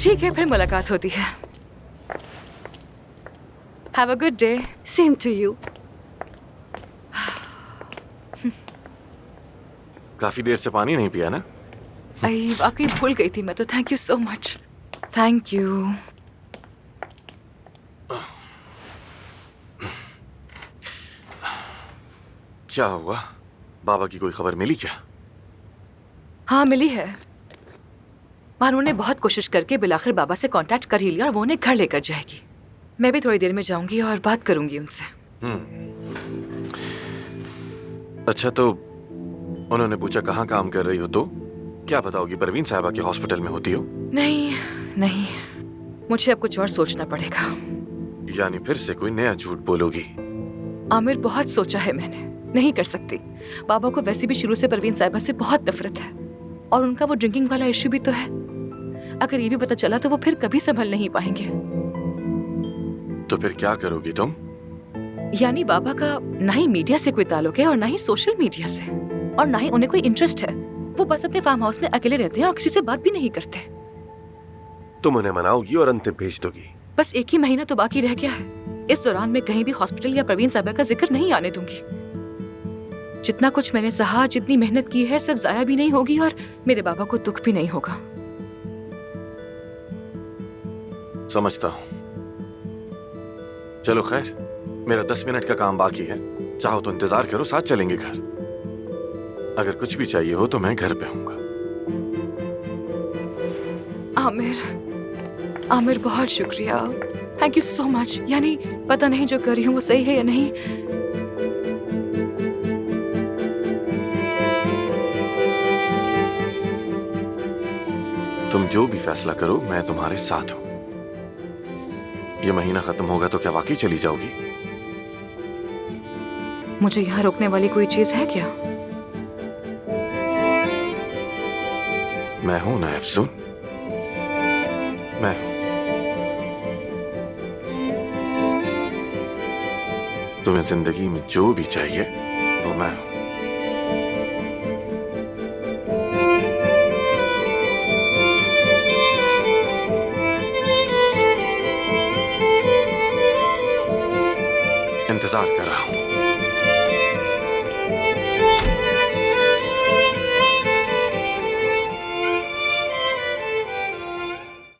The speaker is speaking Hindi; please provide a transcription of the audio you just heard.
ठीक है, फिर मुलाकात होती है। Have a good day. Same to you. काफी देर से पानी नहीं पिया ना? आई वाकई भूल गई थी मैं तो। Thank you so much. Thank you. क्या हुआ? बाबा की कोई खबर मिली क्या? हाँ मिली है। मानू ने बहुत कोशिश करके बिलाखिर बाबा से कांटेक्ट कर ही लिया और वो उन्हें घर लेकर जाएगी। मैं भी थोड़ी देर में जाऊंगी और बात करूंगी उनसे। अच्छा, तो उन्होंने पूछा कहाँ काम कर रही हो, तो क्या बताओगी? परवीन साहिबा के हॉस्पिटल में होती हो? नहीं नहीं, मुझे अब कुछ और सोचना पड़ेगा। यानी फिर से कोई नया झूठ बोलोगी? आमिर, बहुत सोचा है मैंने, नहीं कर सकती। बाबा को वैसे भी शुरू से परवीन साहिबा से बहुत नफरत है और उनका वो ड्रिंकिंग वाला इश्यू भी तो है। अगर ये भी पता चला तो वो फिर कभी संभल नहीं पाएंगे। तो फिर क्या करोगी तुम? यानी बाबा का ना ही मीडिया से कोई ताल्लुक है और ना ही सोशल मीडिया से, और ना ही उन्हें कोई इंटरेस्ट है। वो बस अपने फार्म हाउस में अकेले रहते हैं और किसी से बात भी नहीं करते। तुम उन्हें मनाओगी और अंतिम भेज दोगी? बस एक ही महीना तो बाकी रह गया है। इस दौरान मैं कहीं भी हॉस्पिटल या परवीन साहिबा का जिक्र नहीं आने दूंगी। जितना कुछ मैंने सहा, जितनी मेहनत की है, सब जाया भी नहीं होगी और मेरे बाबा को दुख भी नहीं होगा। समझता हूँ। चलो खैर, मेरा 10 मिनट का काम बाकी है। चाहो तो इंतजार करो, साथ चलेंगे घर। अगर कुछ भी चाहिए हो तो मैं घर पे हूँगा। आमिर, आमिर बहुत शुक्रिया। Thank you so much. यानी पता नहीं जो कर रही हूँ वो सही है या नहीं। तुम जो भी फैसला करो, मैं तुम्हारे साथ हूँ। ये महीना खत्म होगा तो क्या वाकई चली जाओगी? मुझे यहाँ रोकने वाली कोई चीज है क्या? मैं हूं ना अफसून, मैं हूं। तुम्हें जिंदगी में जो भी चाहिए वो मैं हूं। इंतजार कर रहा हूं।